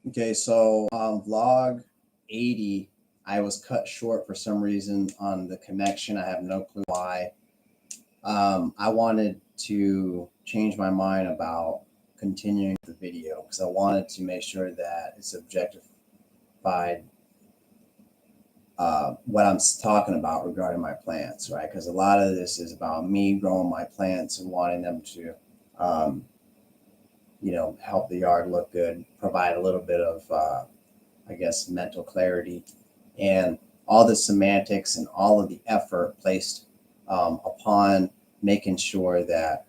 Okay, so vlog 80, I was cut short for some reason on the connection. I have no clue why. I wanted to change my mind about continuing the video because I wanted to make sure that it's objectified what I'm talking about regarding my plants, right? Because a lot of this is about me growing my plants and wanting them to, um, help the yard look good, provide a little bit of I guess, mental clarity, and all the semantics and all of the effort placed upon making sure that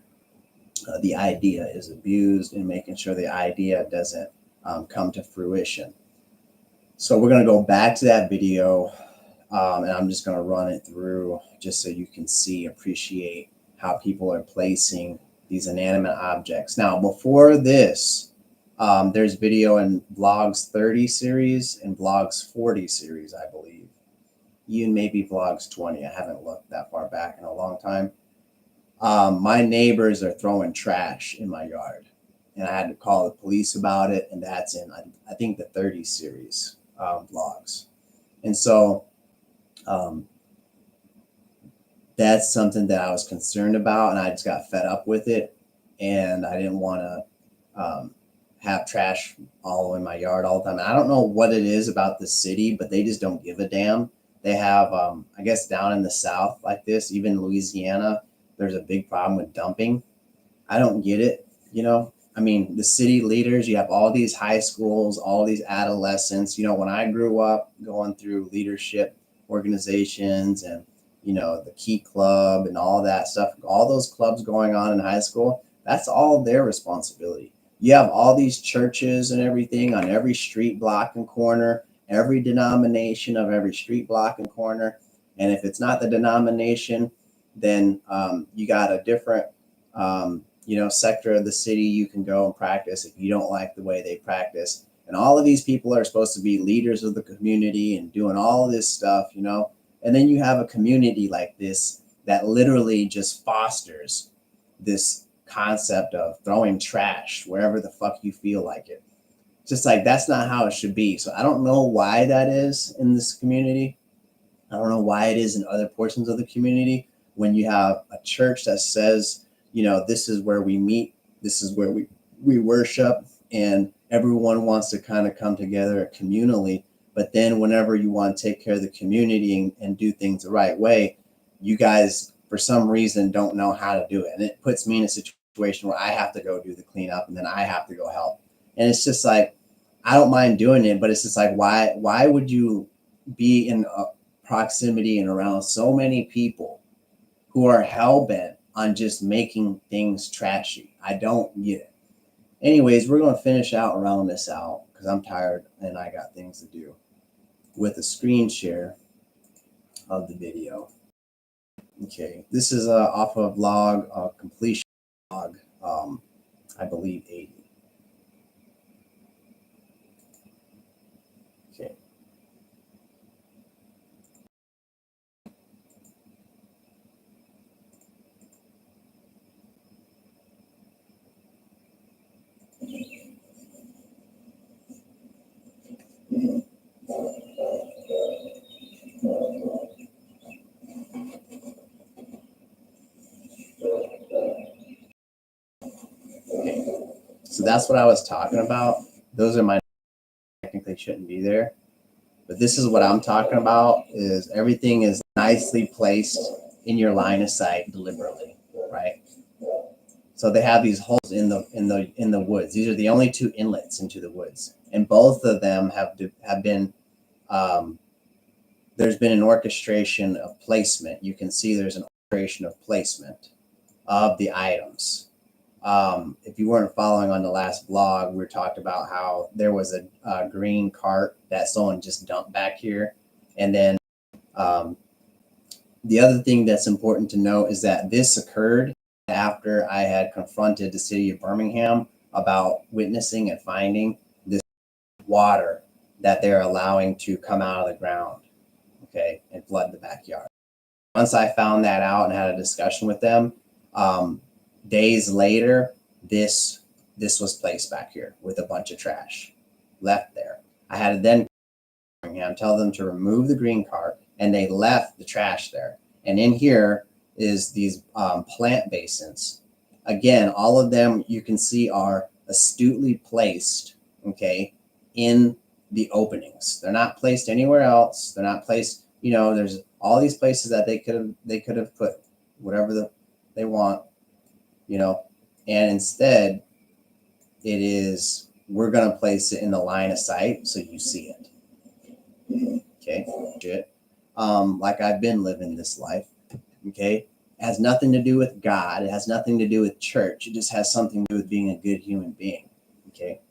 the idea is abused and making sure the idea doesn't come to fruition. So we're going to go back to that video, and I'm just going to run it through just so you can see, appreciate how people are placing these inanimate objects. Now, before this, there's video in Vlogs 30 series and Vlogs 40 series, I believe. Even maybe Vlogs 20. I haven't looked that far back in a long time. My neighbors are throwing trash in my yard, and I had to call the police about it, and that's in, I think, the 30 series vlogs. And so that's something that I was concerned about, and I just got fed up with it, and I didn't want to have trash all in my yard all the time. And I don't know what it is about the city, but they just don't give a damn. They have, I guess, down in the South like this, even Louisiana, there's a big problem with dumping. I don't get it. I mean, the city leaders, you have all these high schools, all these adolescents. When I grew up going through leadership organizations and, the Key Club and all that stuff, all those clubs going on in high school, that's all their responsibility. You have all these churches and everything on every street, block, and corner, every denomination of every street, block, and corner. And if it's not the denomination, then you got a different, sector of the city you can go and practice if you don't like the way they practice. And all of these people are supposed to be leaders of the community and doing all of this stuff, And then you have a community like this that literally just fosters this concept of throwing trash wherever the fuck you feel like it. Just like that's not how it should be. So I don't know why that is in this community. I don't know why it is in other portions of the community when you have a church that says, this is where we meet, this is where we worship, and everyone wants to kind of come together communally. But then whenever you want to take care of the community and do things the right way, you guys, for some reason, don't know how to do it. And it puts me in a situation where I have to go do the cleanup and then I have to go help. And it's just like, I don't mind doing it, but it's just like, why would you be in a proximity and around so many people who are hell-bent on just making things trashy? I don't get it. Anyways, we're going to finish around this out because I'm tired and I got things to do with a screen share of the video. Okay, this is off of vlog completion vlog, I believe 80. Okay. So that's what I was talking about. Those are my technically shouldn't be there. But this is what I'm talking about is everything is nicely placed in your line of sight deliberately, right? So they have these holes in the woods. These are the only two inlets into the woods. And both of them have been there's been an orchestration of placement. You can see there's an orchestration of placement of the items. If you weren't following on the last blog, we talked about how there was a green cart that someone just dumped back here. And then the other thing that's important to know is that this occurred after I had confronted the city of Birmingham about witnessing and finding this water that they're allowing to come out of the ground, okay, and flood the backyard. Once I found that out and had a discussion with them, days later, this was placed back here with a bunch of trash. left there. I had to then tell them to remove the green cart, and they left the trash there. And in here is these plant basins. Again, all of them you can see are astutely placed, okay, in the openings. They're not placed anywhere else. They're not placed, there's all these places that they could have put whatever they want, and instead we're going to place it in the line of sight so you see it. Okay. Like I've been living this life. Okay. It has nothing to do with God. It has nothing to do with church. It just has something to do with being a good human being. Okay.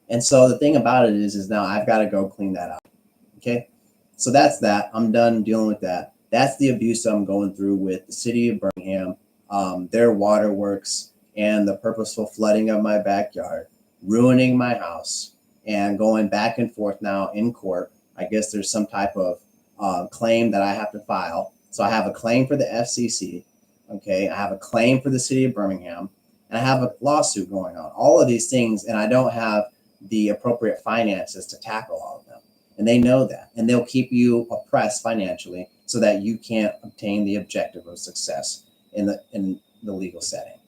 And so the thing about it is now I've got to go clean that up. Okay. So that's that. I'm done dealing with that. That's the abuse I'm going through with the city of Birmingham, their waterworks, and the purposeful flooding of my backyard, ruining my house, and going back and forth now in court. I guess there's some type of claim that I have to file. So I have a claim for the FCC. Okay. I have a claim for the city of Birmingham, and I have a lawsuit going on. All of these things, and I don't have the appropriate finances to tackle all of them. And they know that, and they'll keep you oppressed financially so that you can't obtain the objective of success in the legal setting.